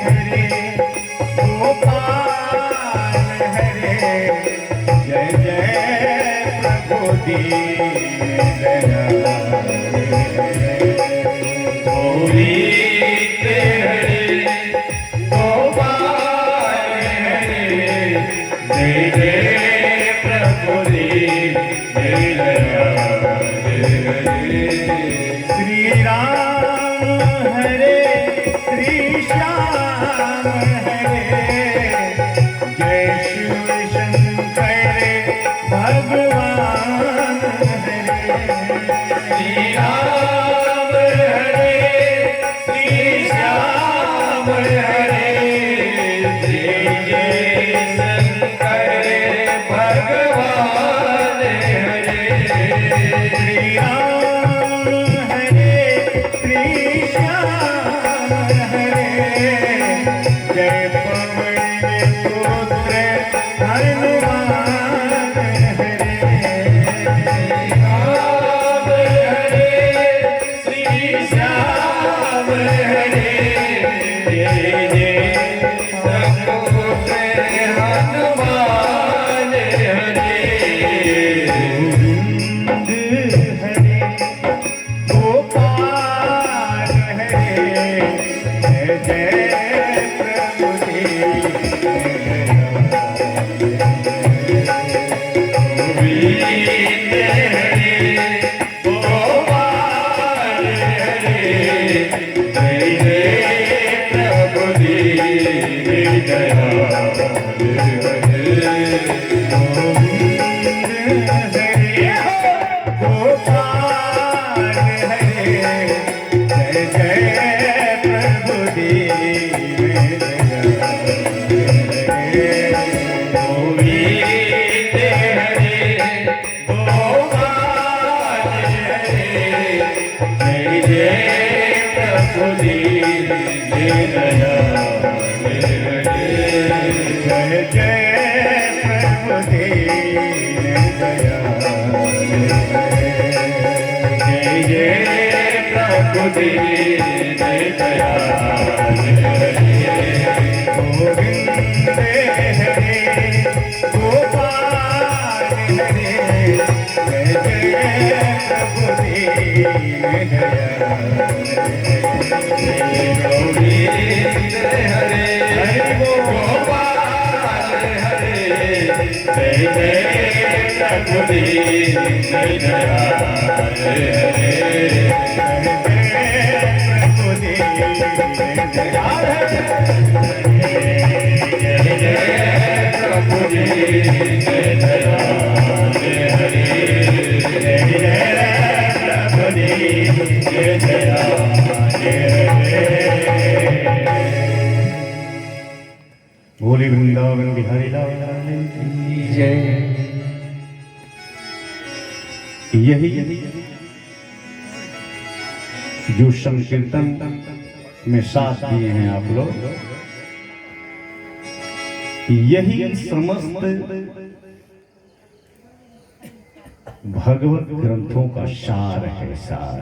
हरे गोपाल हरे जय जय प्रभु दीन दयाल गोविंद हरे गोपाल हरे जय जय प्रभु दीन दयाल श्री राम हरे श्री श्याम हरे जय शिव शंकर भगवान हरे श्री राम हरे श्री श्याम हरे जय जय शंकर भगवान हरे श्री राम हरे श्री श्याम हरे जय पवन पुत्र हनुमान हरे राम हरे श्री श्याम हरे जय जय पुत्र हनुमान हरे गोविंद हरे गोपाल हरे जय जय प्रभु दीन गोविंद हरे गोपाल हरे जय जय प्रभु दीन दयाल गोविंद हरे गोपाल हरे जय जय प्रभु दीन दयाल गोविंद हरे गोपाल हरे जय जय प्रभु दीन दयाल जय जय प्रभु दीन दयाल जय जय प्रभु दीन दयाल गोविंद हरे गोपाल हरे जय जय प्रभु दीन दयाल गोविंद हरे गोपाल हरे जय जय प्रभु दीन दयाल प्रभु दीन दयाल जय जय प्रभु दीन दयाल जय जय प्रभु दीन दयाल बोले वृंदावन बिहारी लाल की जय। यही जो संकीर्तन में साथ दिए हैं आप लोग, यही समस्त भगवत ग्रंथों का सार है। सार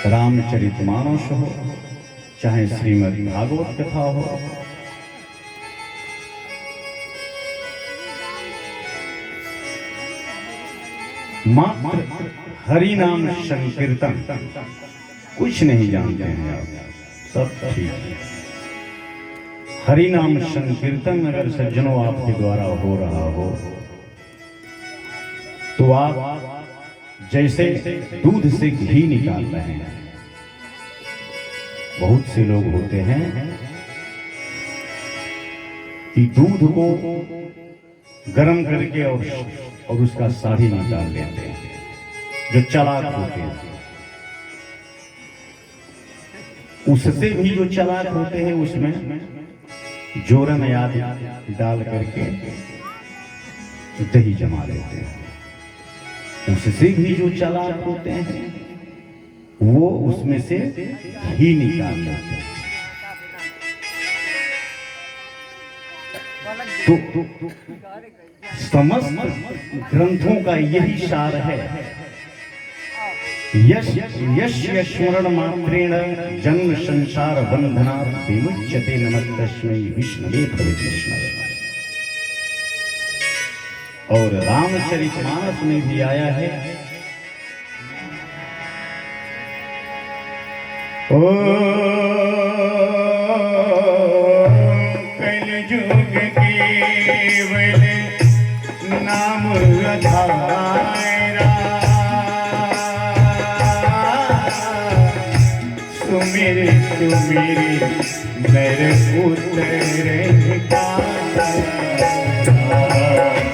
रामचरितमानस हो, चाहे श्रीमद् भागवत कथा हो, मात्र हरि नाम संकीर्तन कुछ नहीं जानते हैं आप, सब ठीक है। हरि नाम संकीर्तन अगर सज्जनों आपके द्वारा हो रहा हो तो आप जैसे दूध से घी निकाल रहे हैं। बहुत से लोग होते हैं कि दूध को गर्म करके और उसका साढ़ी निकाल लेते हैं, जो चालाक होते हैं। उससे भी जो चालाक होते हैं उसमें जोरन याद डाल करके दही जमा लेते हैं। उससे भी जो चालाक होते हैं वो उसमें से घी निकाल लेते हैं। तो समस्त ग्रंथों का यही सार है यश यस्य स्मरण मात्रेण जन्म संसार बंधनात् विमुच्यते नमस्तस्मै विष्णवे भवद्विष्णवे। और रामचरितमानस में भी आया है, ओ कलयुग केवल नाम आधारा, सुमेरे सुमेरे नर उतर का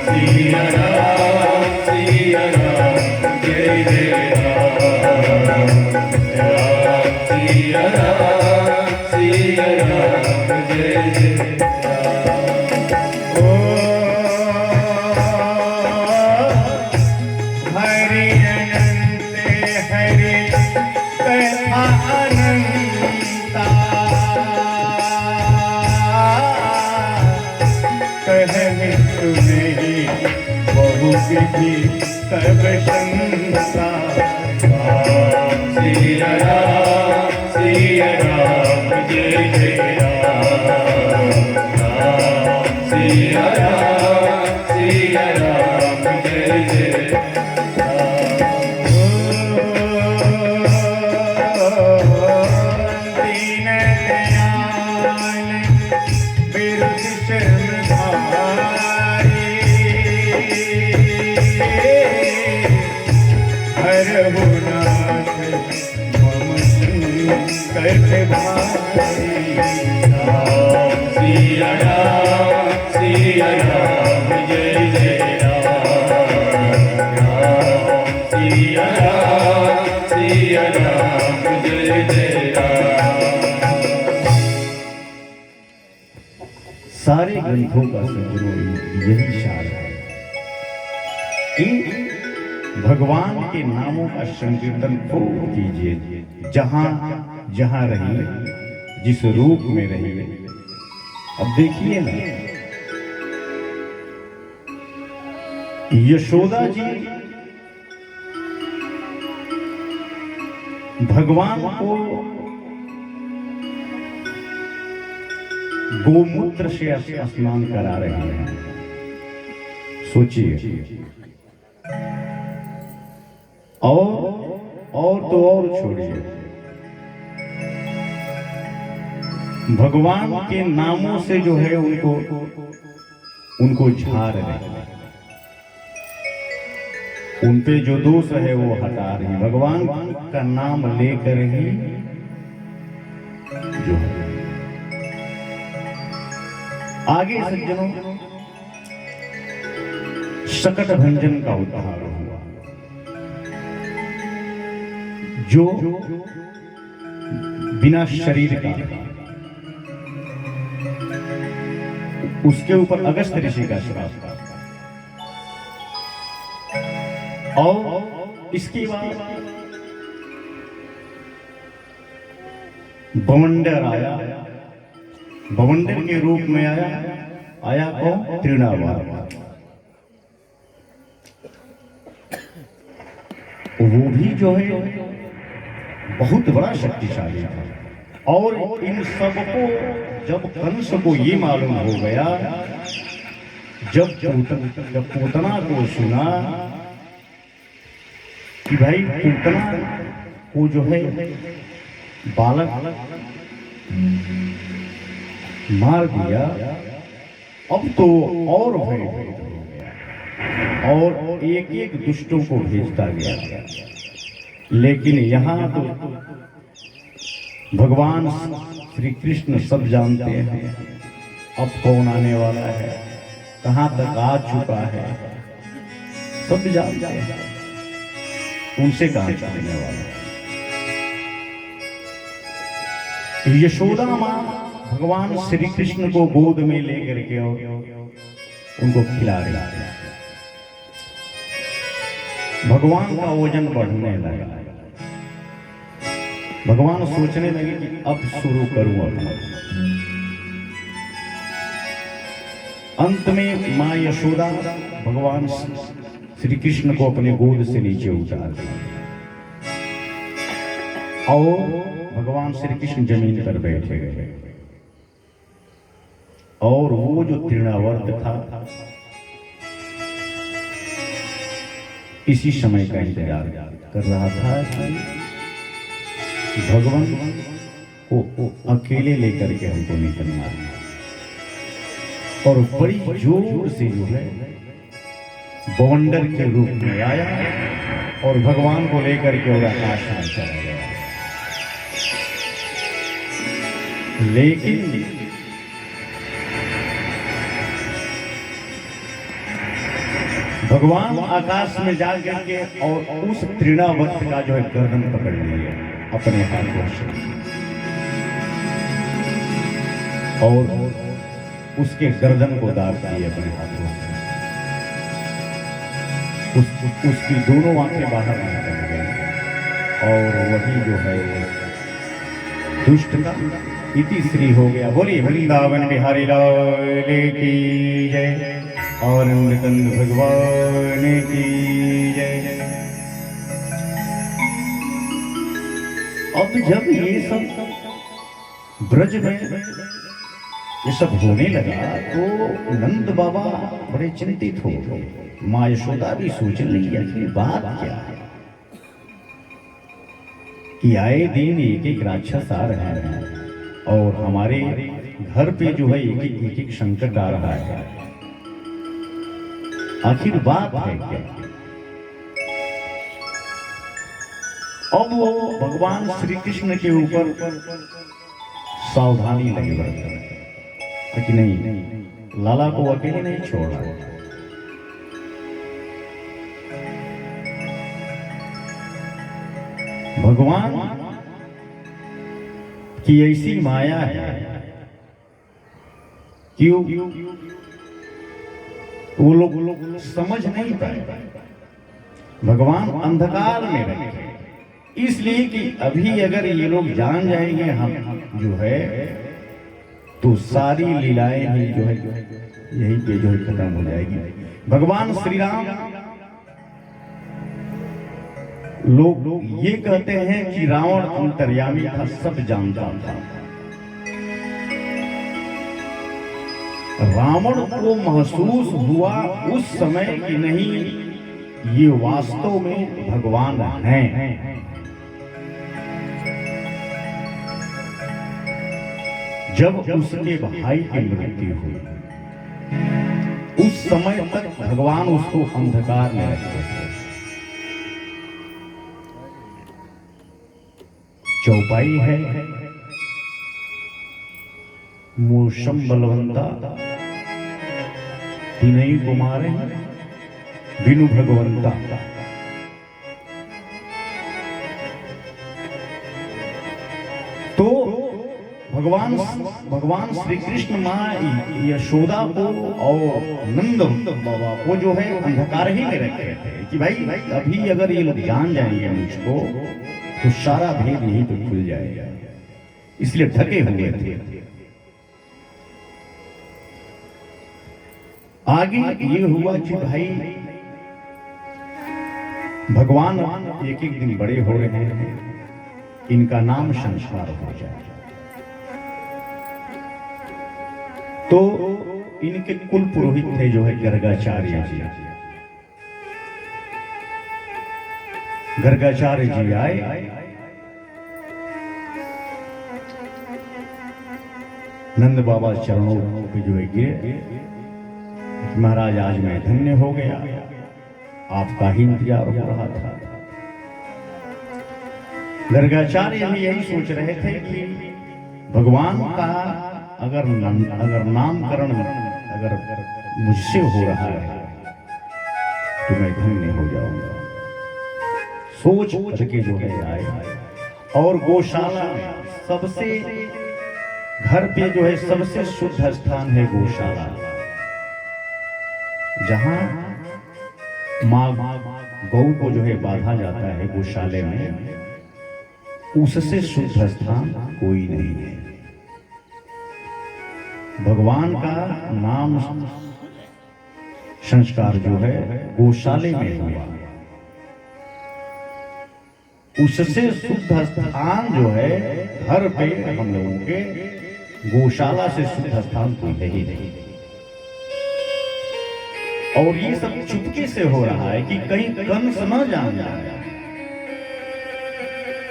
सिया राम जय जय राम, सिया राम जय जय राम। ओ हरि अनंत हरि कथा अनंता, कहने सुने बहु विधि सब संसा। सिया राम जय जय राम, सिया राम जय जय राम। दीन दयाल बिरध शरणधारी, हरहु नाथ मम संकट भारी। सिया राम जय जय राम, सिया राम जय जय राम। सारे ग्रंथों का संजनो यही सार है। इन भगवान के नामों का संकीर्तन खूब कीजिए, जहां जहां रहिए, जिस रूप में रहिए। अब देखिए ना, यशोदा जी भगवान को गोमूत्र से स्नान करा रहे हैं। सोचिए, और तो और छोड़िए, भगवान के नामों से जो है उनको झाड़ रहे, उन पे जो दोष है वो हटा रही, भगवान का नाम लेकर ही जो है। आगे सज्जनों, सकट भंजन का उद्धार हुआ, जो बिना शरीर का, उसके ऊपर अगस्त ऋषि का श्राप था। और इसके बाद बवंडर आया, बवंडर के रूप में आया कौन? तृणावार। वो भी जो है बहुत बड़ा शक्तिशाली था। और इन सबको जब कंस को ये मालूम हो गया, जब पूतना को सुना कि भाई पूतना को जो है बालक मार दिया, अब तो और भय हो गया और एक एक दुष्टों को भेजता गया। लेकिन यहाँ तो भगवान श्री कृष्ण सब जानते हैं अब कौन आने वाला है, कहाँ तक आ चुका है, सब जानते हैं, उनसे कहाँ चलने वाला है। यशोदा माँ भगवान श्री कृष्ण को गोद में लेकर के उनको खिला रही है। भगवान का वजन बढ़ने लगा, भगवान सोचने लगे कि अब शुरू करूं अपना। अंत में मां यशोदा भगवान श्री कृष्ण को अपने गोद से नीचे उतार दी और भगवान श्री कृष्ण जमीन पर बैठे गए और वो जो तृणावर्त था इसी समय का इंतजार कर रहा था कि भगवान को अकेले लेकर के हमको निकलना है। और बड़ी जोर से जो है बवंडर के रूप में आया और भगवान को लेकर के और आकाश में चला गया। लेकिन भगवान आकाश में जा करके और उस तृणावर्त का जो है गर्दन पकड़ लिया अपने हाथों से और उसके गर्दन को दाग दिए अपने हाथों से। उसकी दोनों आंखें बाहर निकल गई और वही जो है दुष्ट का इति श्री हो गया। बोलिए वृंदावन बिहारी लाल की जय और नंद भगवान की जय। अब जब ये सब ब्रज में ये सब होने लगा तो नंद बाबा बड़े चिंतित हो गए। माँ यशोदा भी सोचने लगी आखिर बात क्या है कि आए दिन एक एक राक्षस आ रहे हैं और हमारे घर पे जो है एक एक संकट आ रहा है। आखिर बात है क्या? अब वो भगवान श्री कृष्ण के ऊपर सावधानी लगी बरतने कि नहीं लाला को अकेले नहीं छोड़ा। भगवान की ऐसी माया है कि वो लोग समझ नहीं पाए। भगवान अंधकार में रहे इसलिए कि अभी अगर ये लोग जान जाएंगे हम जो है तो सारी लीलाएं ही जो है यही पे जो है खत्म हो जाएगी। भगवान श्री राम लोग ये कहते हैं कि रावण अंतर्यामी था, सब जानता था। रावण को महसूस हुआ उस समय कि नहीं ये वास्तव में भगवान हैं। जब उसके भाई की मृत्यु हुई उस समय तक भगवान उसको अंधकार में रखते थे। चौपाई है मूषम बलवंता तीनई कुमारे बिनु भगवंता। तो भगवान श्री कृष्ण माँ यशोदा को और नंद बाबा को जो है अंधकार ही में रखे थे कि भाई अभी अगर ये लोग जान जाएंगे मुझको तो सारा भेद यहीं पे खुल जाएगा, इसलिए ढके हुए थे। आगे ये हुआ कि भाई भगवान एक एक दिन बड़े हो रहे हैं, इनका नाम संस्कार हो जाए। तो इनके कुल पुरोहित थे जो है गर्गाचार्य जी। गर्गाचार्य जी आए, नंद बाबा चरणों पे जो है गिरे, महाराज आज मैं धन्य हो गया, आपका ही इंतजार हो रहा था। गर्गाचार्य भी यही सोच रहे थे कि भगवान का अगर नामकरण अगर मुझसे हो रहा है तो मैं धन्य हो जाऊंगा। सोच करके जो है आए और गौशाला में सबसे घर पे जो है सबसे शुद्ध स्थान है गौशाला, जहां माँ गौ को जो है बांधा जाता है गौशाले में, उससे शुद्ध स्थान कोई नहीं है। भगवान का नाम संस्कार जो है गौशाले में हुआ। उससे शुद्ध स्थान जो है घर पे हम लोगों के गौशाला से शुद्ध स्थान कोई है ही नहीं। और ये सब चुपके से हो रहा है कि कहीं कंस न जान जाए,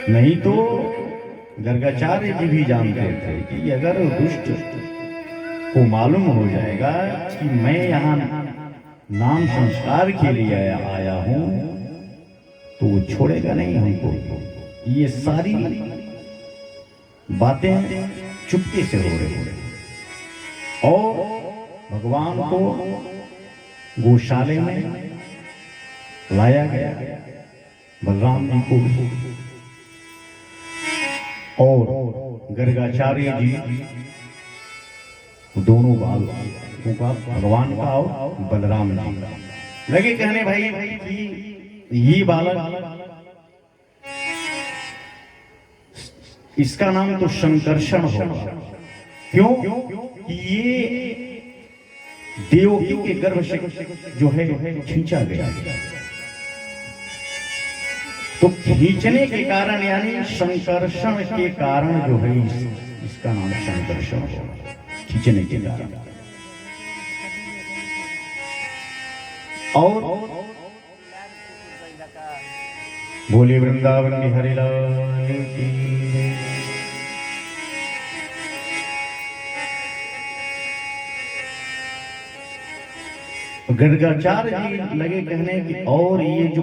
नहीं तो गर्गाचार्य जी भी जानते थे कि अगर दुष्ट को मालूम हो जाएगा कि मैं यहाँ नाम संस्कार के लिए आया हूं तो वो छोड़ेगा नहीं हमको। ये सारी बातें चुपके से हो रही हैं और भगवान को गौशाले में लाया गया बलराम जी को, और गर्गाचार्य जी दोनों बाल का भगवान का और बलराम जी लगे कहने भाई कि ये बालक इसका नाम तो संकर्षण होगा। क्यों? ये देवकी के गर्भ से जो है खींचा गया, तो खींचने के कारण यानी संकर्षण के कारण जो है इसका नाम संकर्षण होगा, खींचने के कारण। और बोले वृंदावन बिहारी लाल की। गर्गाचार्य जी लगे कहने की और ये जो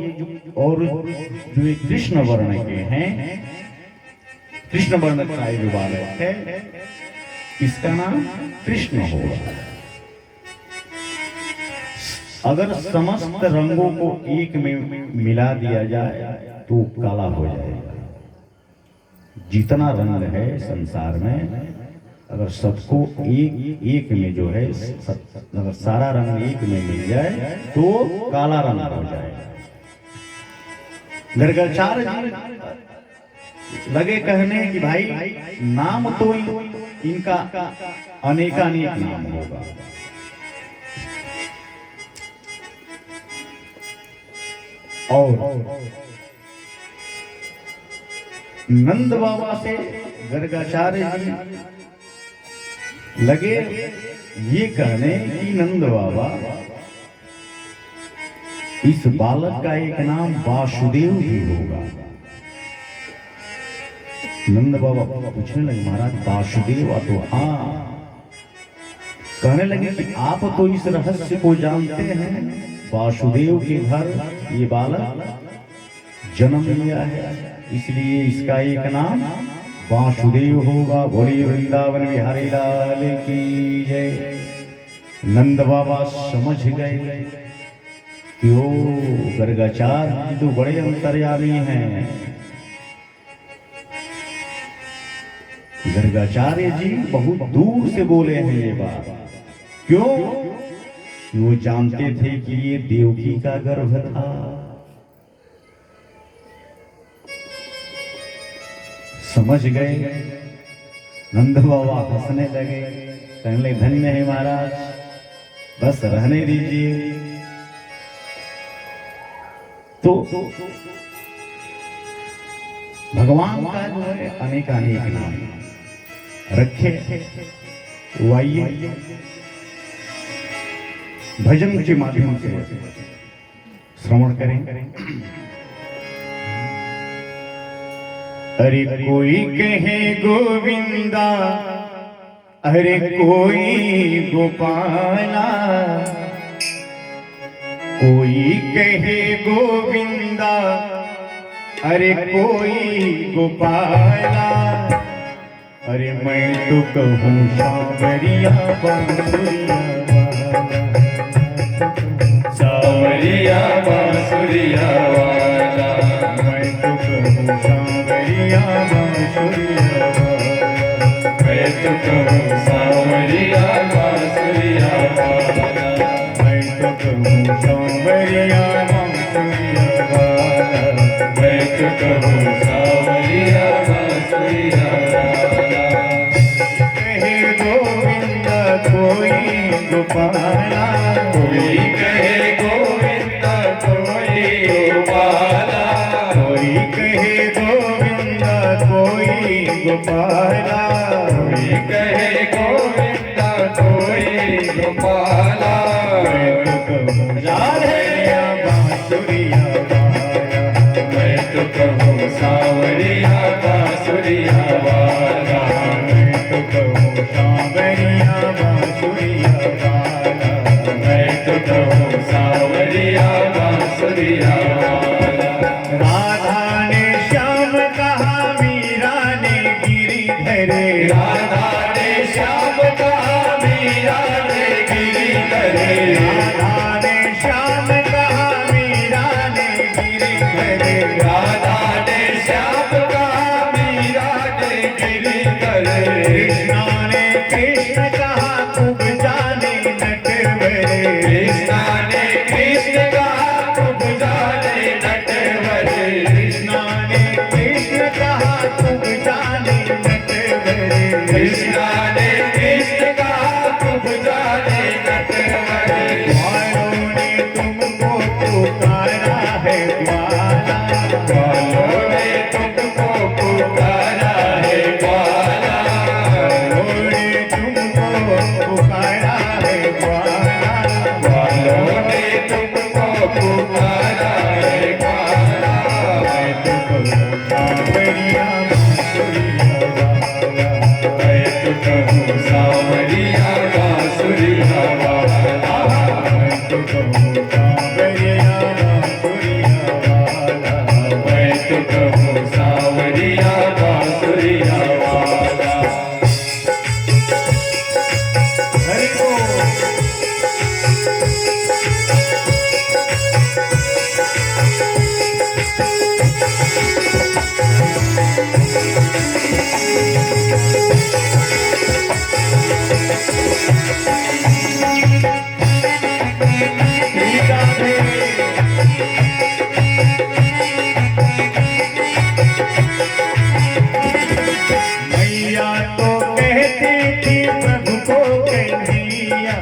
कृष्ण वर्ण के हैं, कृष्ण वर्ण का ये बालक है, इसका नाम कृष्ण होगा। अगर समस्त रंगों को एक में मिला दिया जाए तो काला हो जाएगा। जितना रंग है संसार में, अगर सबको एक में जो है अगर सारा रंग एक में मिल जाए तो काला रंग हो जाएगा। गर्गाचार्य जी लगे कहने कि भाई नाम तो इनका अनेकानेक नाम होगा। और नंद बाबा से गर्गाचार्य जी लगे ये कहने कि नंद बाबा इस बालक का एक नाम वासुदेव भी होगा। नंद बाबा पूछने लगे महाराज वासुदेव? तो हाँ। कहने लगे कि आप तो इस रहस्य को जानते हैं, वासुदेव के घर ये बालक जन्म लिया है, इसलिए इसका एक नाम वासुदेव होगा। बोलिए वृंदावन बिहारी लाल की जय। नंद बाबा समझ गए कि ओ गर्गाचार्य तो बड़े अंतर्यामी हैं। गर्गाचार्य जी बहुत दूर से बोले हैं ये बात। क्यों? वो जानते थे कि ये देवकी का गर्भ था। समझ गए। नंद बाबा हंसने लगे, कहने लगे धन्य है महाराज, बस रहने दीजिए। तो भगवान का जो है अनेकानेक नाम रखे। वो आइए भजन के माध्यम से श्रवण करें। अरे कोई कहे गोविंदा, अरे कोई गोपाला, कोई कहे गोविंदा, अरे कोई गोपाला, अरे मैं तो कहूँ सांवरिया बांसुरिया वाला, सांवरिया बांसुरिया वाला, मैं तो कहूँ सांवरिया बांसुरिया वाला, मैं तो कहूँ सांवरिया बांसुरिया वाला, मैं तो कहूँ सांवरिया बांसुरिया वाला, मैं तो कहूँ सांवरिया बांसुरिया वाला। कहे गोविंदा कोई गोपाला, कोई कहे गोविंदा कोई गोपाला, कोई कहे कोई गोपाला, कोई कहे गोविंदा कोई गोपाला। मैं तो कहूँ राधे बांसुरिया वाला, मैं तो कहूँ सावरिया बांसुरिया वाला। मैं तो कहूँ सांवरिया बांसुरिया वाला, मैं तो कहूँ सावरिया बांसुरिया वाला। राधा ने श्याम कहा, मीरा ने गिरिधर, राधा ने श्याम कहा, मीरा ने गिरिधर। राधा ने श्याम कहा, मीरा ने गिरिधर, राधा ने श्याम कहा, मीरा ने गिरिधर। कृष्णा ने कृष्ण कहा, खूब जाने नटवर, कृष्णा ने कृष्ण कहा, खूब जाने नटवर। कृष्णा ने कृष्ण कहा, खूब जाने नटवर, कृष्णा ने कृष्ण कहा, खूब जाने नटवर। ग्वालों ने तुमको पुकारा है ग्वाला, ग्वालों ने तुमको पुकारा है ग्वाला। ग्वालों ने तुमको पुकारा है ग्वाला, ग्वालों ने तुमको पुकारा है ग्वाला। मैं तो कहूँ सांवरिया बांसुरिया वाला, मैं तो कहूँ सावरिया बांसुरिया वाला। मैं तो कहूँ सांवरिया बांसुरिया वाला, मैं तो कहूँ सावरिया बांसुरिया वाला। हरि बोल। सीता देवी मैया तो कहती थी प्रभु को कन्हैया,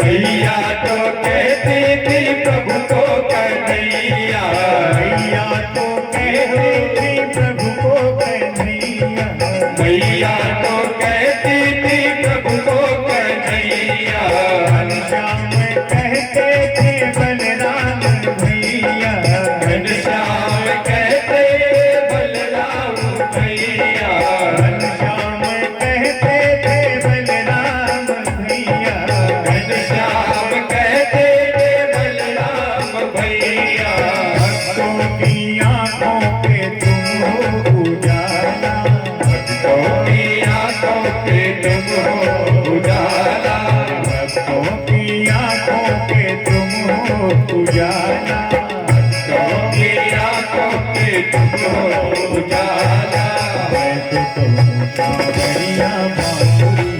मैया तो कहती थी प्रभु को कन्हैया। मैया तो कहती थी प्रभु को कन्हैया, मैया तो कहती थी प्रभु को कन्हैया। घनश्याम कहते थे बलराम भैया, घनश्याम कहते बलराम भैया। घनश्याम कहते थे बलराम भैया, घनश्याम कहते थे बलराम भैया। भक्तों की आंखों पे तुम हो उजाला, भक्तों की आंखों पे तुम हो उजाला। भक्तों की आंखों पे तुम हो उजाला, भक्तों की आंखों पे तुम हो उजाला। मैं तो कहूँ सांवरिया बांसुरिया वाला,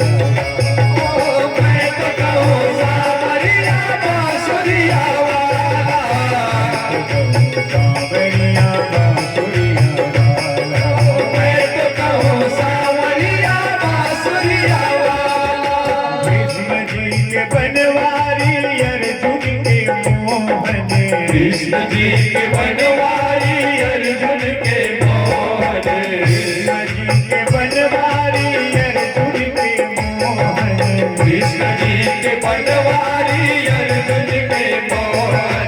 ओ मैं तो कहूँ सावरिया बांसुरिया वाला। तो कहूँ सांवरिया बांसुरिया वाला, मैं तो कहूँ सावरिया बांसुरिया वाला। कृष्ण जी के बनवारी अर्जुन के मोहन, कृष्ण जी के बनवारी अर्जुन के मोहन। कृष्ण जी के बनवारी अर्जुन के मोहन, कृष्ण जी के बनवारी अर्जुन के मोहन।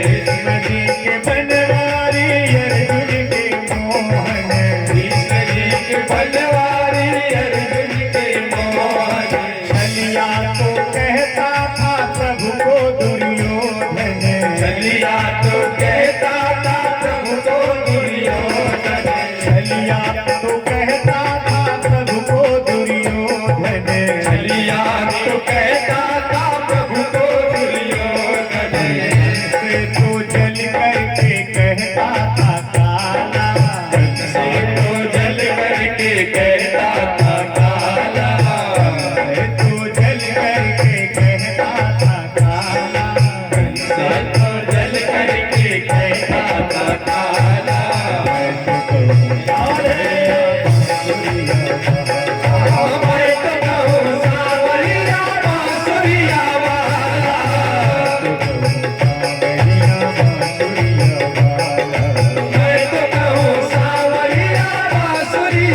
कृष्ण जी के बनवारी अर्जुन के मोहन, कृष्ण जी के बनवारी अर्जुन के मोहन। छलिया तो कहता था प्रभु को दुर्योधन, छलिया तो कहता था प्रभु को दुर्योधन। छलिया तो कहता था प्रभु को दुर्योधन, छलिया तो कहता था प्रभु को दुर्योधन। से तो जल करके कहता था काला, से तो जल करके कहता था काला। से तो जल करके कहता था काला, से तो जल करके कहता था काला। मैं तो कहूँ सांवरिया बांसुरिया वाला, मैं तो कहूँ सावरिया बांसुरिया वाला। तो कहूँ सांवरिया बांसुरिया वाला, मैं तो कहूँ सावरिया बांसुरिया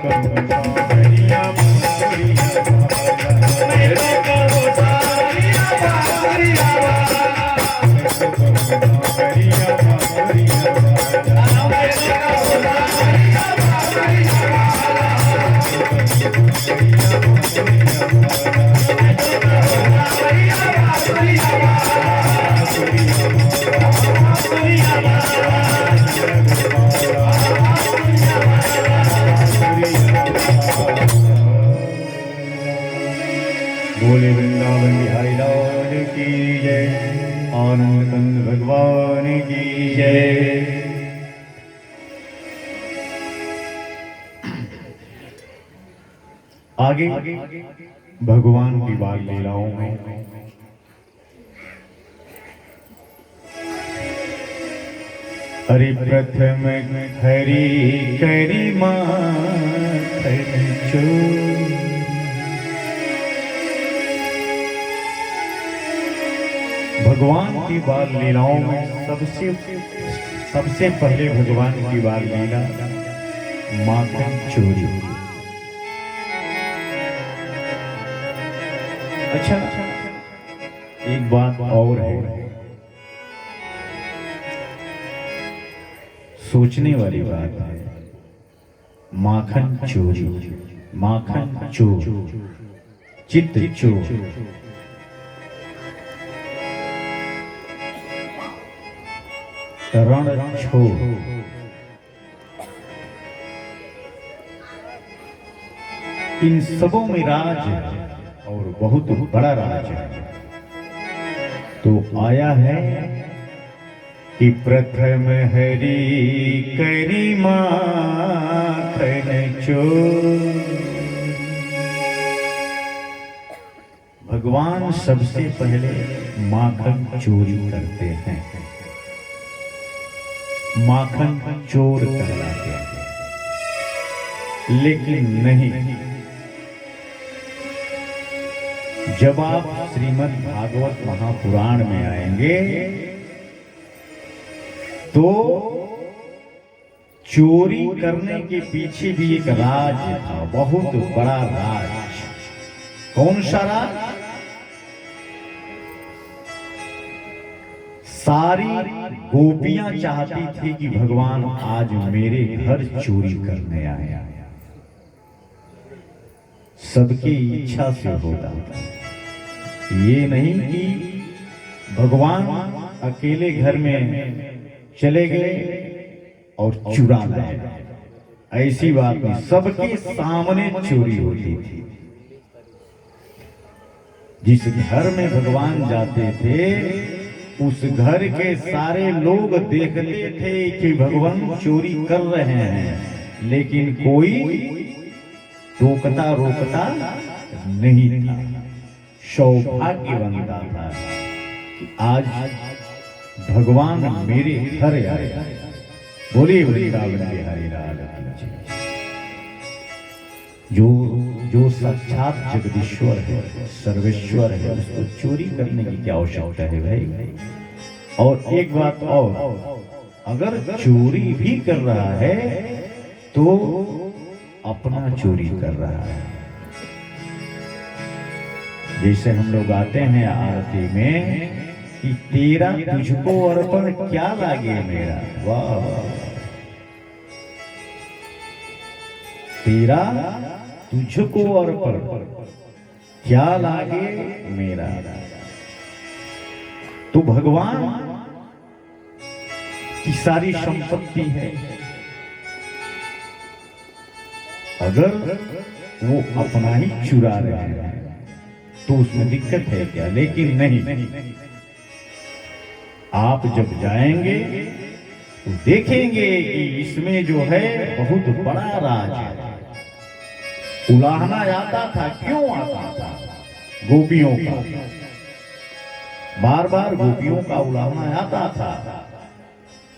करूँ सावरिया बांसुरिया वाला। मैं तो कहूँ सावरिया बांसुरिया वाला। मैं तो कहूँ सावरिया बांसुरिया वाला। मैं तो कहूँ सावरिया बांसुरिया वाला। बोले वृंदावन बिहारी लाल की जय, आनंद कंद भगवान की जय। आगे भगवान की बाल लीलाओं में हरि प्रथम हरि करी माखन चोर। भगवान की बाल लीलाओं में सबसे पहले भगवान की बाल लीला माखन चोरी। अच्छा, एक बात और है, सोचने वाली बात है। माखन चोरी, माखन चोर, चित्त चोर। रण छोड़, इन सबों में राज है और बहुत बड़ा राज है। तो आया है कि प्रथम हरि करी माखन चोर। भगवान सबसे पहले माखन चोरी करते हैं, माखन चोर कहलाते हैं। लेकिन नहीं, जब आप श्रीमद् भागवत महापुराण में आएंगे तो चोरी करने के पीछे भी एक राज था, बहुत बड़ा राज। कौन सा राज? सारी गोपियां चाहती थी कि भगवान आज मेरे घर चोरी करने आया। सबकी इच्छा से होता था, ये नहीं कि भगवान अकेले घर में चले गए और चुरा लाए। ऐसी बात नहीं, सबके सामने चोरी होती थी। जिस घर में भगवान जाते थे उस घर के सारे लोग देखते थे कि भगवान चोरी कर रहे हैं, लेकिन कोई टोकता रोकता नहीं था। सौभाग्य बनता था कि आज भगवान मेरे घर आए। बोले वृंदावन बिहारी लाल की जय। जो साक्षात जगदीश्वर है, सर्वेश्वर है, उसको चोरी करने की क्या आवश्यकता है भाई। और एक बात और, अगर चोरी भी कर रहा है तो अपना चोरी कर रहा है। जैसे हम लोग आते हैं आरती में कि तेरा तुझको अर्पण क्या लागे मेरा। वाह वाह, तेरा तुझको अर्पण क्या लागे मेरा। तो भगवान की सारी संपत्ति है, अगर वो अपना ही चुरा रहे हैं तो उसमें दिक्कत है क्या? लेकिन नहीं, आप जब जाएंगे तो देखेंगे कि इसमें जो है बहुत बड़ा राज है। उलाहना आता था, क्यों आता था? गोपियों का, बार बार गोपियों का उलाहना आता था।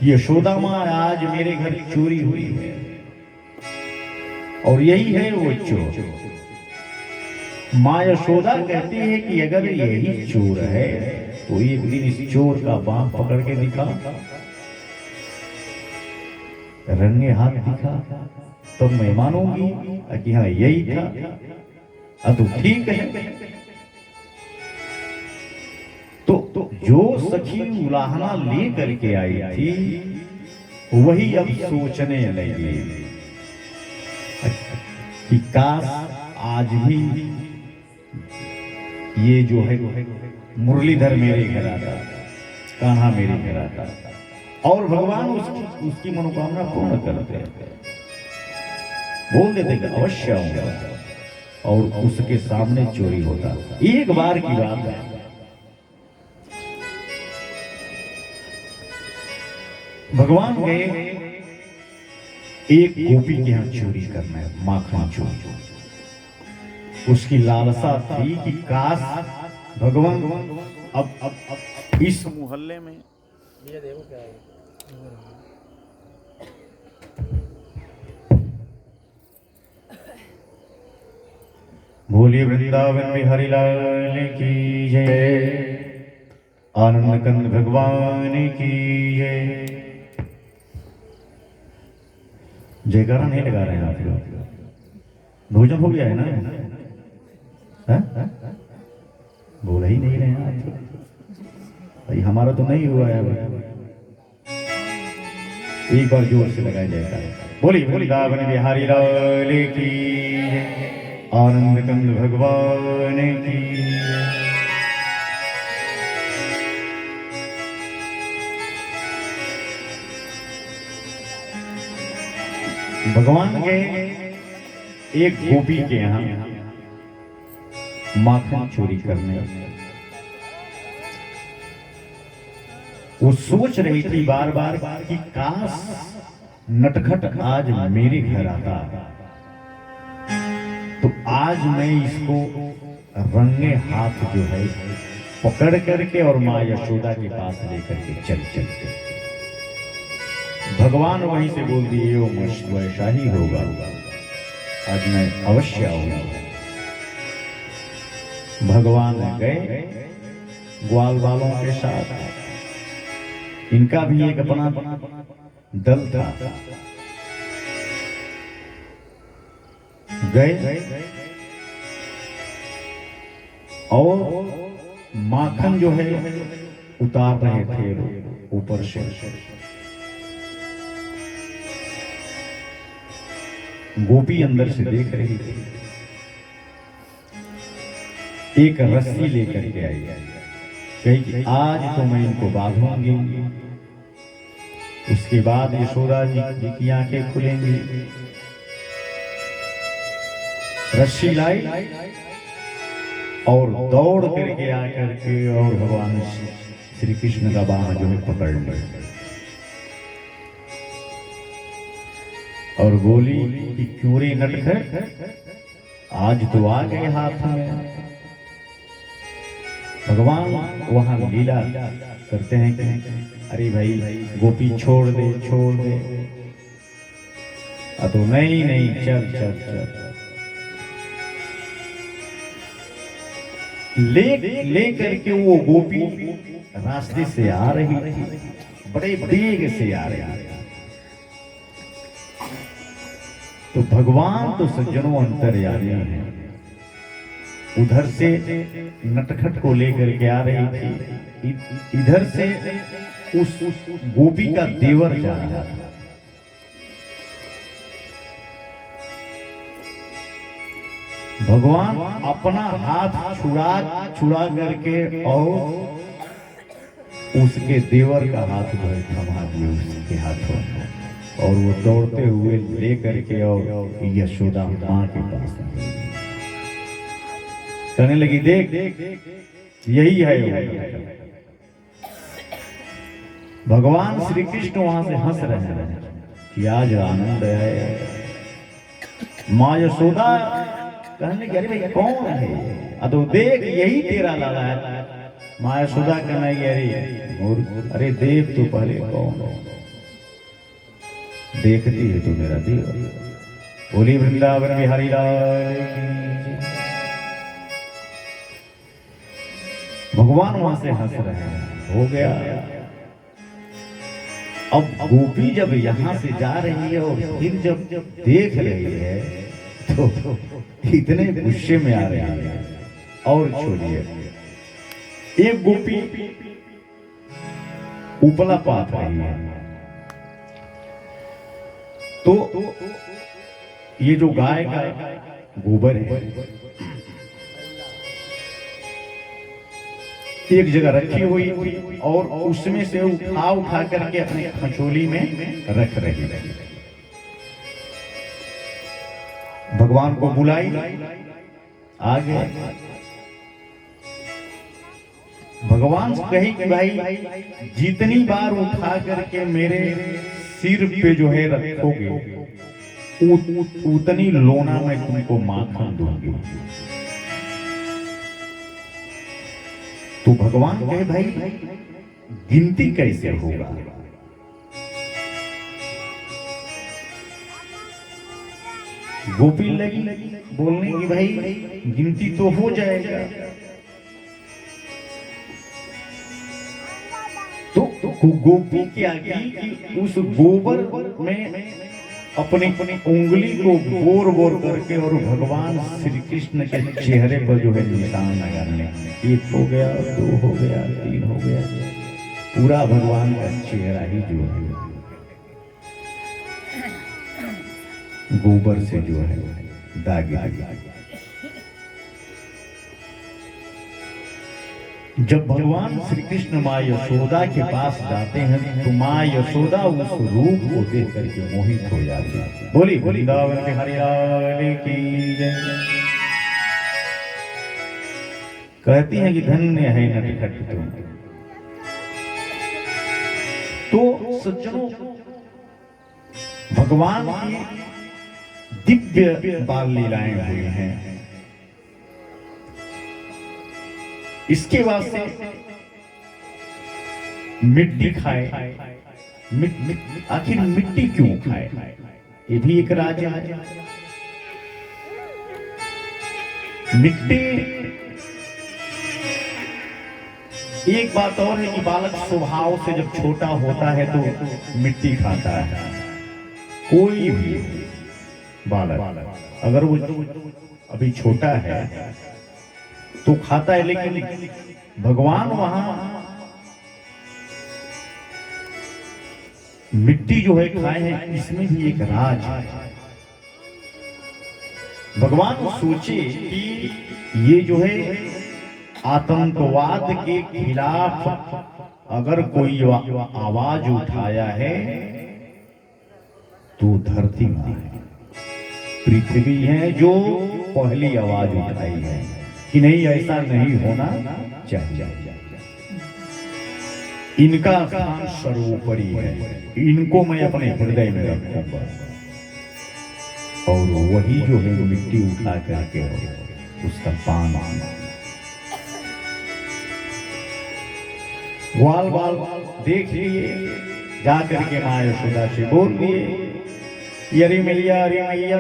यशोदा माँ आज मेरे घर चोरी हुई है, और यही है वो चोर। माँ यशोदा कहती है कि अगर यही चोर है तो एक दिन इस चोर का बाँह पकड़ के दिखा, रंगे हाथ दिखा, तब मैं मानूंगी कि हाँ यही था। तो ठीक है। तो जो सखी उलाहना ले करके आई थी वही अब सोचने लगी कि काश आज भी ये जो है मुरलीधर मेरे घर आता, कान्हा मेरे घर आता और भगवान उसकी मनोकामना पूर्ण करते, बोल देते कि अवश्य आऊंगा और उसके सामने चोरी होता। एक बार की बात है, भगवान गए एक गोपी के यहाँ चोरी करना है, माखन चोरी। उसकी लालसा थी कि काश भगवान अब इस मोहल्ले में ये देखो क्या है। बोलिए वृंदावन बिहारी लाल की जय, आनंद कंद भगवान की जय। जयकारा नहीं लगा रहे हैं आप लोग? भोजन हो गया है ना? है? बोल ही नहीं रहे हैं आप लोग। भाई हमारा तो नहीं हुआ है अभी। एक बार जोर से लगाया जयकारा। बोलिए वृंदावन बिहारी लाल की जय, आनंद कंद भगवान की। भगवान के एक गोपी के यहाँ माखन चोरी करने, वो सोच रही थी बार बार कि काश नटखट आज मेरे घर आता तो आज मैं इसको रंगे हाथ जो है पकड़ करके और माँ यशोदा के पास लेकर के चलते। भगवान वहीं से बोल दिए वो वैसा ही होगा, आज मैं अवश्य आऊंगा। भगवान गए ग्वाल वालों के साथ, इनका भी एक अपना दल था। गए और माखन जो है उतार रहे थे ऊपर से। गोपी अंदर से देख रही थी, एक रस्सी लेकर के आई, कही कि आज तो मैं इनको बांधूंगी, उसके बाद यशोदा जी की आंखें खुलेंगी। रस्सी लाई और दौड़ करके आकर के और भगवान श्री कृष्ण का बाण जो है पकड़ लिया और बोली कि क्यों रे नटखट आज तो आ गए हाथ में। भगवान वहां लीला करते हैं कि अरे भाई गोपी छोड़ दे छोड़ दे, तो नहीं नहीं चल चल चल। ले करके वो गोपी रास्ते से आ रही थी, बड़े वेग से आ रही थी। तो भगवान तो सज्जनों अंतर्यामी हैं, उधर से नटखट को लेकर के आ रही थी, इधर से उस गोपी का देवर जा रहा था। भगवान अपना हाथ छुड़ा करके और उसके देवर का हाथ जो है थमा दिए उसके हाथों में, और वो दौड़ते हुए ले करके और यशोदा मां के पास कहने लगी देख यही है। भगवान श्री कृष्ण वहां से हंस रहे हैं कि आज आनंद है। मां यशोदा कहने लगी अरे भाई कौन है? तो देख यही तेरा लाला है। मां यशोदा कहने लगी अरे देख तो पहले कौन देखती है, तो मेरा देव। बोली वृंदावन बिहारी लाल की। भगवान वहां से हंस रहे हैं, हो गया। अब गोपी जब यहाँ से जा रही है और फिर जब देख रही है तो इतने गुस्से में आ रही है। और छोड़िए, एक गोपी उपला पात रही है, तो ये जो गाय का गोबर है एक जगह रखी हुई थी और उसमें से उठा करके अपने खंचोली में रख रही थी। भगवान को बुलाई, आगे भगवान कही कि भाई जितनी बार उठा करके मेरे सिर पे जो है रखोगे उतनी लोना मैं तुमको माखन दूंगी। तो भगवान कहे भाई गिनती कैसे होगा? गोपी लगी बोलने की भाई गिनती तो हो जाएगा। तो गोपी क्या की कि उस गोबर में अपनी उंगली को बोर बोर करके और भगवान श्री कृष्ण के चेहरे पर जो है निशान लगाने, एक हो गया, दो हो गया, तीन हो गया, पूरा भगवान का चेहरा ही जो है गोबर से जो है दागी। जब भगवान श्री कृष्ण माँ यशोदा के पास जाते हैं तो माँ यशोदा उस रूप को देख करके मोहित हो जाती है। बोली वृंदावन के हरि लाल की जय। कहती हैं कि धन्य है नटखट तुम। तो सज्जनों, भगवान की दिव्य बाल लीलाएं हुई हैं। इसके वास्ते मिट्टी खाए, आखिर मिट्टी क्यों खाए? ये भी एक राज है। मिट्टी, एक बात और है कि बालक स्वभाव से जब छोटा होता है तो मिट्टी खाता है। कोई भी बालक अगर वो अभी छोटा है तो खाता है, लेकिन भगवान वहां मिट्टी जो है खाए हैं, इसमें भी एक राज है। भगवान सोचे कि ये जो है आतंकवाद के खिलाफ अगर कोई आवाज उठाया है तो धरती मां है, पृथ्वी है जो पहली आवाज उठाई है कि नहीं, ऐसा नहीं होना चाहिए। इनका स्थान सर्वोपरि है, इनको मैं अपने हृदय में रखूंगा। और वही जो है मिट्टी उठा करके उसका पान ग्वाल बाल देख लिए, जाकर के माँ यशोदा से बोल दिए, अरे मैया, अरे मैया,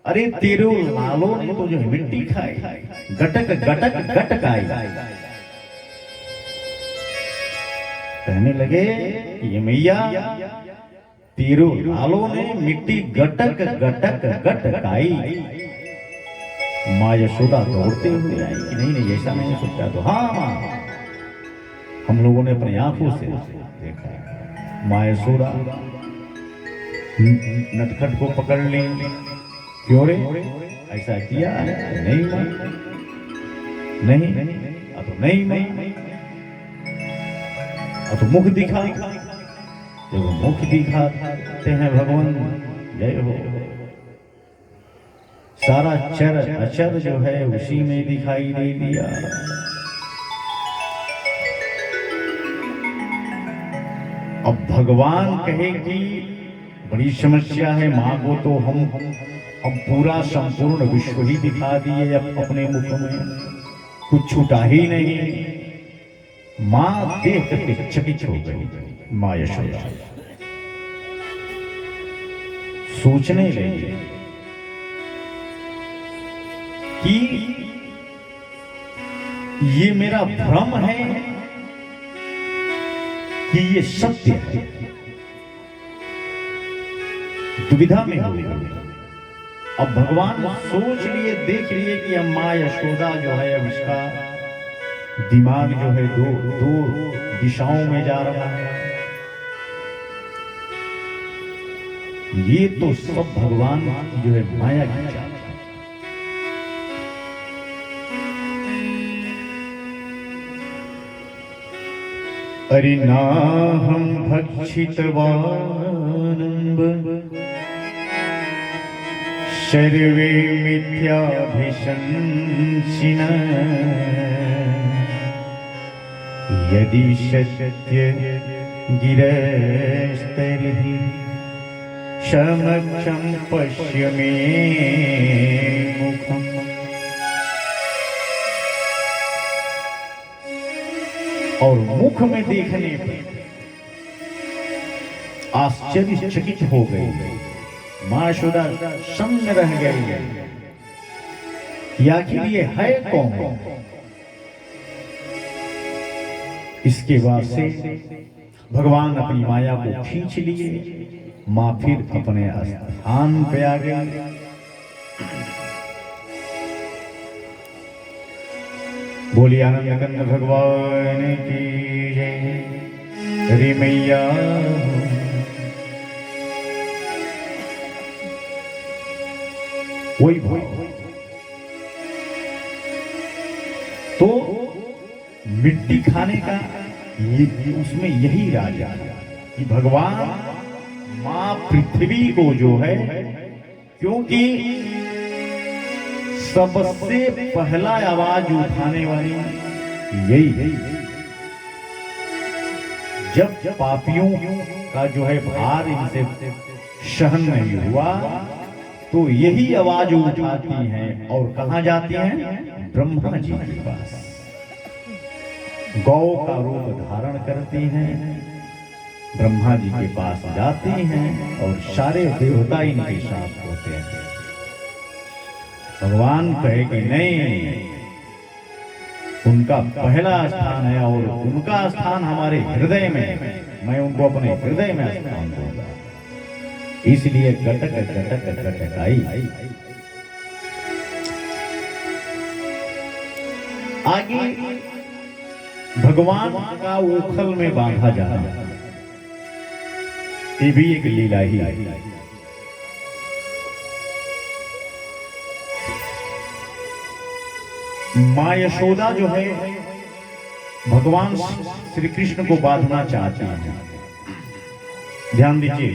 अरे तेरे लालों ने तो जो मिट्टी खाई, गटक गटक गटकाई। कहने लगे ये मैया, तेरे लालों ने मिट्टी गटक गटक गटकाई। माँ यशोदा दौड़ते हुए आई कि नहीं नहीं ऐसा नहीं सोचा। तो हाँ, हम लोगों ने अपनी आंखों से देखा। माँ यशोदा नटखट को पकड़ ली, क्यों रे ऐसा किया? नहीं नहीं नहीं, तो नहीं, तो मुख दिखा। जब मुख दिखाते हैं भगवान, जय हो, सारा चर अचर जो है उसी में दिखाई दे दिया। अब भगवान कहे कि बड़ी समस्या है, मांगो तो हम पूरा संपूर्ण विश्व ही दिखा दिए अपने मुख में, कुछ छूटा ही नहीं। मां देख करके चकित हो गई। मां यशोदा सोचने लगी कि ये मेरा भ्रम है कि ये सत्य है, दुविधा में हो गए। अब भगवान सोच लिए, देख लिए कि अब माँ यशोदा जो है, अब इसका दिमाग जो है दो दो दिशाओं में जा रहा है। ये तो सब भगवान की जो है माया की चाल है। अरे ना हम भक्षितवानंब सर्वे मिथ्याभिशंसिन यदि सत्य गिरस्तर्हि समक्षं पश्य मे मुखम्। और मुख में देखने पर आश्चर्यचकित हो गई। मां यशोदा सन्न रह गई कि आखिर ये है कौन। इसके बाद से भगवान अपनी माया को खींच लिए, मां फिर अपने स्थान पे आ गई। बोली आनंद कंद भगवान की जय। हरि मैया वही भाव तो मिट्टी खाने का ये उसमें यही राज है कि भगवान मां पृथ्वी को जो है, क्योंकि सबसे पहला आवाज उठाने वाली यही है। जब पापियों का जो है भार इनसे सहन नहीं हुआ तो यही आवाज उठाती हैं और कहां जाती हैं? ब्रह्मा जी के पास। गौ का रूप धारण करती हैं, ब्रह्मा जी के पास जाती हैं और सारे देवता इनके साथ होते हैं। भगवान कहे कि नहीं, उनका पहला स्थान है और उनका स्थान हमारे हृदय में, मैं उनको अपने हृदय में स्थान दूंगा। इसलिए गटक गटक गटक आई। आगे भगवान का उखल में बांधा जाना, ये भी एक लीला ही है। मां यशोदा जो है भगवान श्री कृष्ण को बांधना चाहती हैं। ध्यान दीजिए,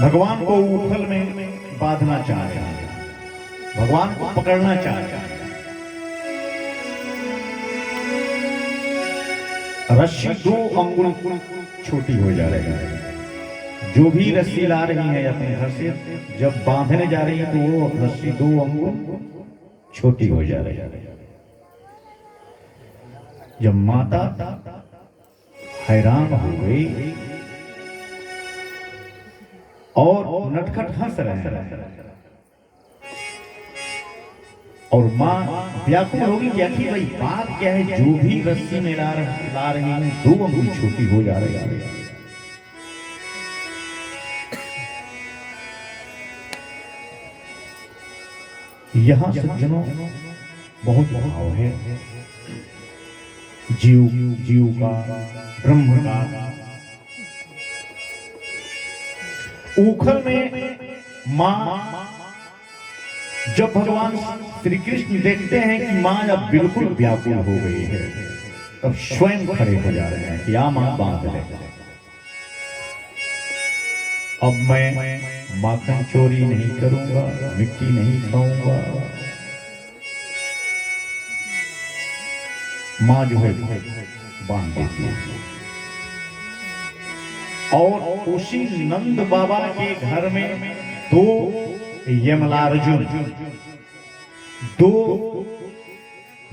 भगवान को उखल में बांधना चाहते हैं, भगवान को पकड़ना चाहते हैं। रस्सी 2 अंगुल छोटी हो जा रही है। जो भी रस्सी ला रही है अपने घर से, जब बांधने जा रही है तो वो रस्सी 2 अंगुल छोटी हो जा रही है। जब माता हैरान हो गई और नटखट हंस रहे हैं और मां व्याकुल होगी कि आखिर भाई बात क्या है? जो भी रस्सी में ला रही है 2 अंगुल छोटी हो जा रही है। यहां सज्जनों बहुत भाव है, जीव का, ब्रह्म का। उखल में मां, जब भगवान श्री कृष्ण देखते हैं कि मां अब बिल्कुल व्याकुल हो गई है, तब स्वयं खड़े हो जा रहे हैं कि आ मां बांध ले। अब मैं माखन चोरी नहीं करूंगा, मिट्टी नहीं खाऊंगा। मां जो है बांध देती है। और उसी नंद बाबा के घर में 2 यमलार्जुन, 2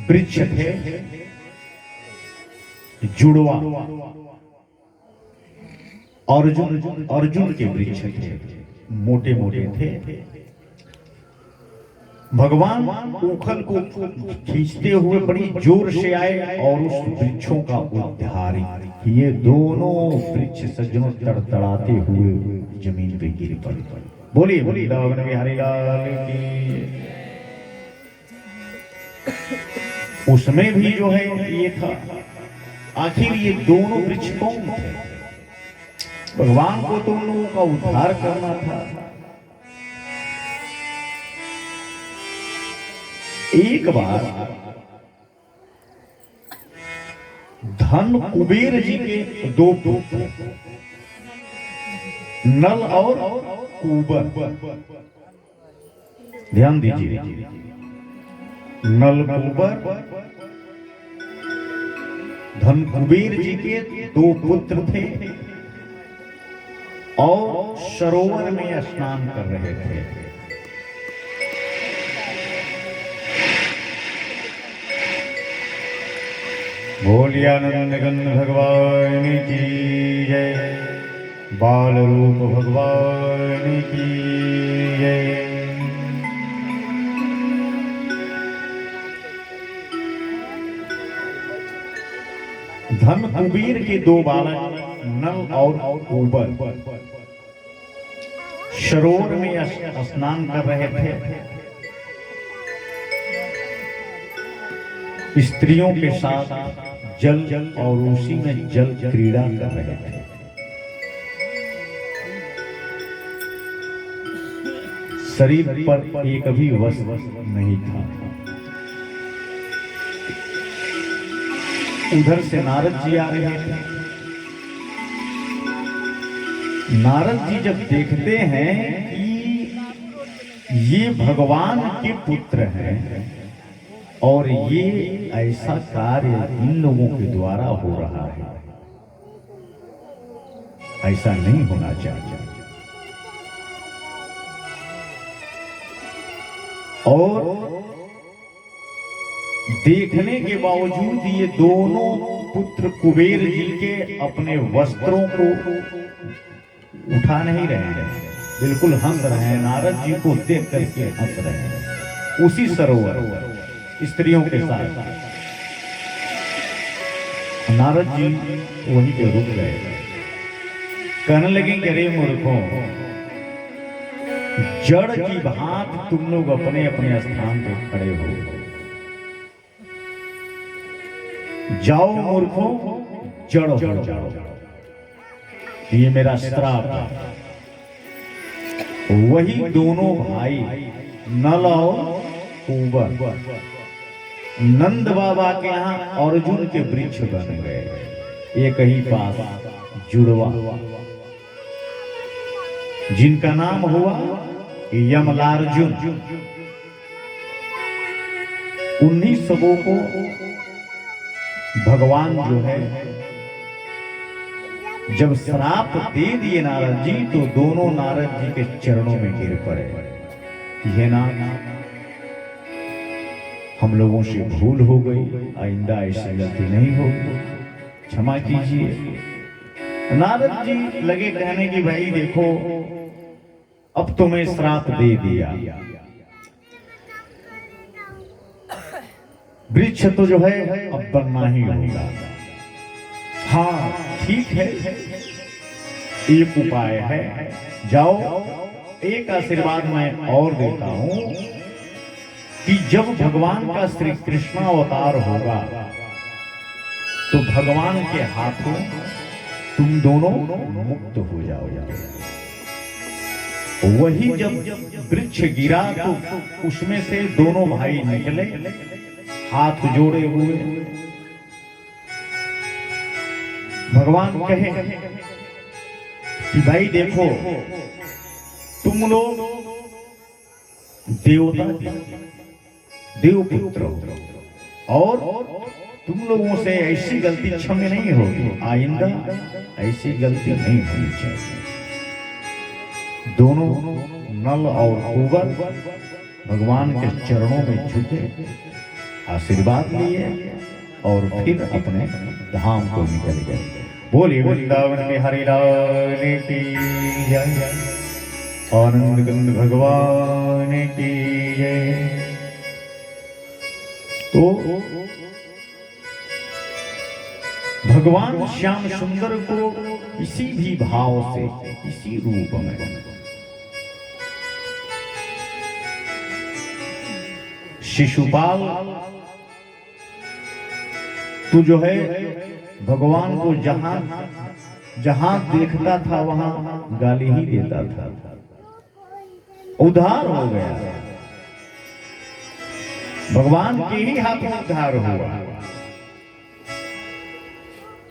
वृक्ष थे, जुड़वा अर्जुन के वृक्ष थे, मोटे मोटे थे। भगवान उखल को खींचते हुए बड़ी जोर से आए और उस वृक्षों का उद्धार किए। दोनों वृक्ष सज्जनों तड़तड़ाते हुए जमीन पे गिर पड़े। बोलिए वृंदावन बिहारी लाल की। उसमें भी जो है ये था, आखिर ये दोनों वृक्ष कौन थे? भगवान को तो उन लोगों का उद्धार करना था। एक बार धन कुबेर जी के दो पुत्र नल और कुबर, ध्यान दीजिए, नल कुबर धन कुबेर जी के दो पुत्र थे और सरोवर में स्नान कर रहे थे। बोलियानंद गंध भगवान की जय, बाल रूप भगवान की जय। धन कुबेर के दो बालक नल और कुबर सरोवर में स्नान कर रहे थे। स्त्रियों के साथ जल और उसी में जल क्रीड़ा कर रहे थे। शरीर पर एक भी वस्त्र नहीं था। उधर से नारद जी आ रहे थे। नारद जी जब देखते हैं कि ये भगवान के पुत्र हैं और ये ऐसा कार्य इन लोगों के द्वारा हो रहा है, ऐसा नहीं होना चाहिए। और देखने के बावजूद ये दोनों पुत्र कुबेर जी के अपने वस्त्रों को उठा नहीं रहे हैं, बिल्कुल हंस रहे हैं। नारद जी को देख करके हंस रहे हैं उसी सरोवर स्त्रियों के साथ। नारद जी वहीं पे रुक गए, कहने लगे कि अरे मूर्खों, जड़ की भांति तुम लोग अपने अपने स्थान पे खड़े हो जाओ। मूर्खों, जड़ हो जाओ, ये मेरा श्राप है। वही दोनों भाई नल और कुबर नंद बाबा के यहाँ अर्जुन के वृक्ष बन गए। एक ही पास जुड़वा, जिनका नाम हुआ यमलार्जुन। उन्हीं सबों को भगवान जो है जब श्राप दे दिए नारद जी, तो दोनों नारद जी के चरणों में गिर पड़े। यह ना हम लोगों से भूल हो गई, आइंदा ऐसी गलती नहीं होगी, क्षमा कीजिए। नारद जी लगे कहने की भाई देखो, अब तुम्हें श्राप दे दिया, वृक्ष तो जो है अब बनना ही होगा। हाँ ठीक है, एक उपाय है, जाओ एक आशीर्वाद मैं और देता हूं कि जब भगवान का श्री कृष्ण अवतार होगा तो भगवान के हाथों तुम दोनों मुक्त हो जाओगे। वही जब वृक्ष गिरा तो उसमें से दोनों भाई निकले हाथ जोड़े हुए। भगवान कहे कि भाई देखो, तुम लोग देवता देवपुत्र और तुम लोगों से ऐसी गलती क्षम्य नहीं होगी, आइंदा ऐसी गलती नहीं होनी चाहिए। दोनों नल और कुबर भगवान के चरणों में झुके, आशीर्वाद लिए और फिर अपने धाम को निकल गए। बोलिए वृंदावन में हरि लाल की जय, आनंद गंध भगवान भगवान की जय। तो भगवान श्याम सुंदर को किसी भी भाव से, किसी रूप में शिशुपाल तू जो है भगवान को जहां जहां देखता था वहां गाली ही देता था, उद्धार हो गया, भगवान के ही हाथों उद्धार हुआ।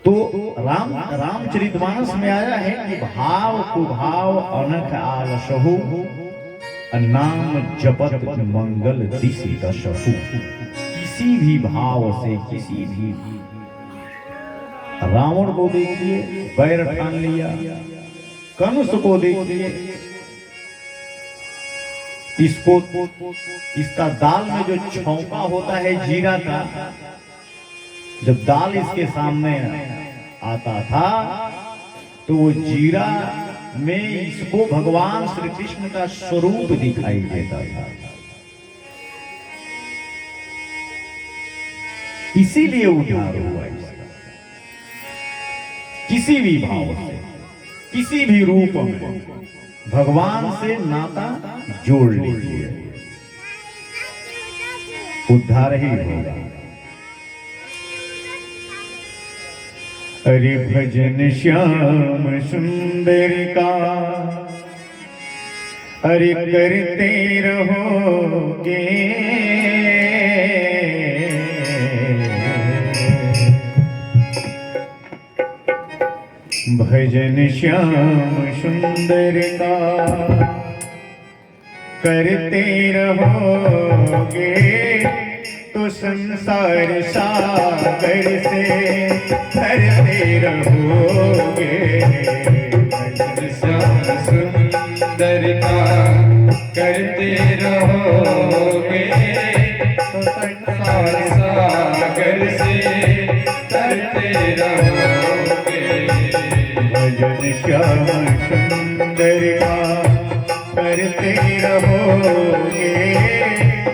तो रामचरितमानस में आया है कि भाव कुभाव अनख आलसहु, नाम जपत मंगल दिशि दशहु। किसी भी भाव से, किसी भी, रावण को देखिए बैर ठान लिया, कंस को देखिए, इसका दाल में जो छौंका होता है जीरा का, जब दाल इसके सामने आता था तो वो जीरा में इसको भगवान श्री कृष्ण का स्वरूप दिखाई देता था। इसीलिए उद्धार हुआ इसका। किसी भी भाव से, किसी भी रूप में भगवान से नाता जोड़ लीजिए, उद्धार ही होगा। अरे भजन श्याम सुंदर का, अरे करते रहोगे, भजन श्याम सुंदर का करते रहोगे, तो संसार सागर से तरते रहोगे। भजन श्याम सुंदर का करते रहोगे, तो संसार सागर से तरते रहोगे। भजन श्याम सुंदर का करते रहोगे,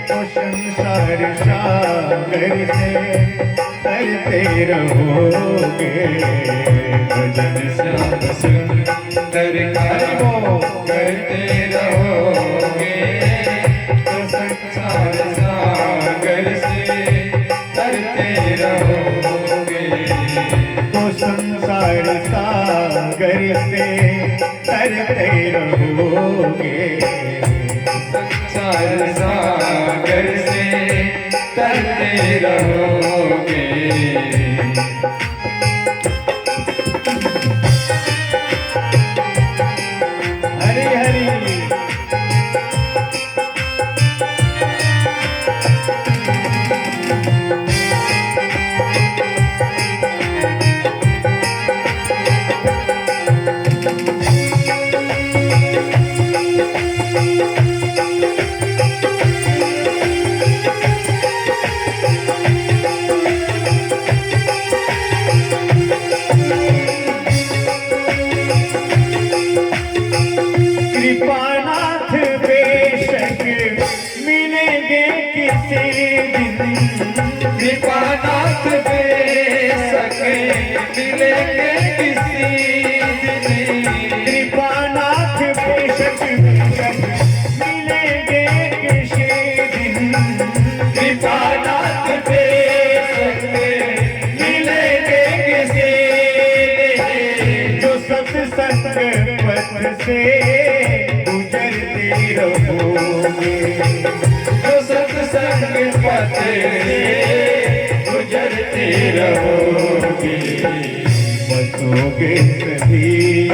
तो संसार सागर से तरते रहोगे। भजन श्याम सुंदर का करते रहोगे, तो संसार सागर से तरते रहोगे। तो संसार सागर से तरते रहोगे। संसार सागर से तरते रहोगे। हरि हरि कृपानाथ बेशक मिलेंगे किसी दिन, कृपानाथ बेशक मिलेंगे किसी दिन। कृपानाथ बेशक मिलेंगे किसी दिन, कृपानाथ बेशक मिलेंगे किसी दिन। जो सत्संग पथ से गुजरते रहोगे, जो सत्संग पथ से गुजरते रहोगे। बसोगे सभी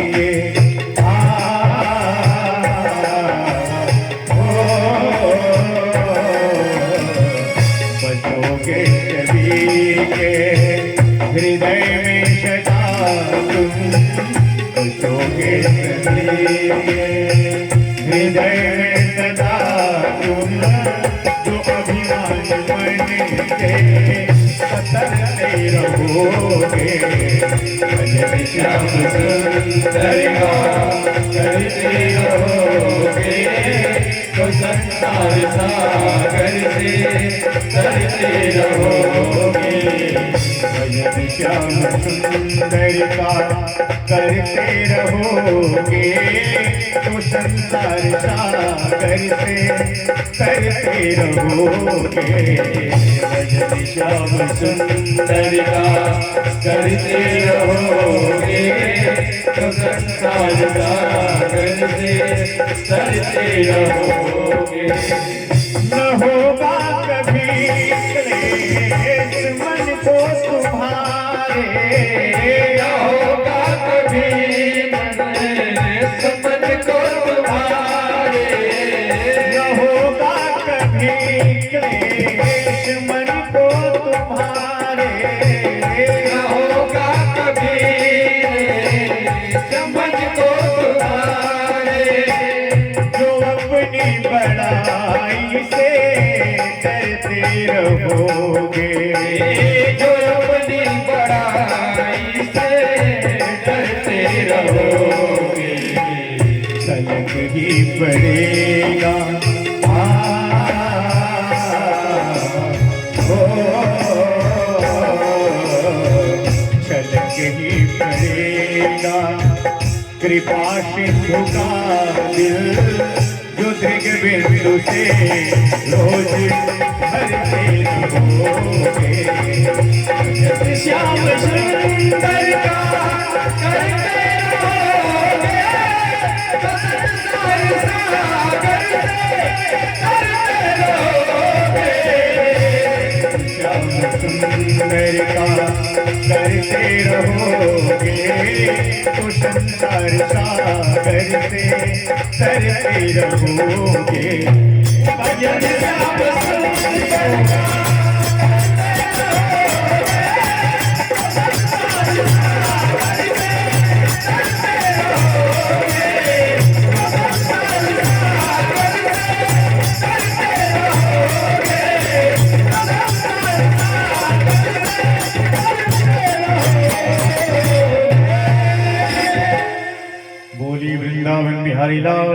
के बसोगे सभी के हृदय में सदा तुम, बसोगे सभी के हृदय में सदा तुम। जो अभिमान मन के सतरते रहोगे। भजन श्याम सुंदर का करते रहोगे, तो संसार संसार सागर से तरते रहोगे। भजन श्याम सुंदर का करते रहोगे तो संसार सागर से तरते रहोगे। भजन श्याम सुंदर का करते रहोगे तो संसार सागर से तरते रहोगे। न होगा कभी क्लेश मन को तुम्हारे, न होगा कभी मन को तुम्हारे। न होगा कभी क्लेश मन को तुम्हारे, न होगा कभी समझ को तुम्हारे। जो अपनी बड़ाई से डरते रहोगे, जो अपनी बड़ाई से डरते रहोगे। तलक ही पड़ेगा छलक ही पड़ेगा कृपा सिंधु का दिल जो दृग बिंदु से रोज भरते रहोगे। श्याम सुंदर का करते रहोगे तो संसार सागर से तरते रहोगे। श्याम सुंदर का करते रहोगे तो संसार सागर से तरते रहोगे। भजन श्याम सुंदर का बोली वृंदावन बिहारी लाल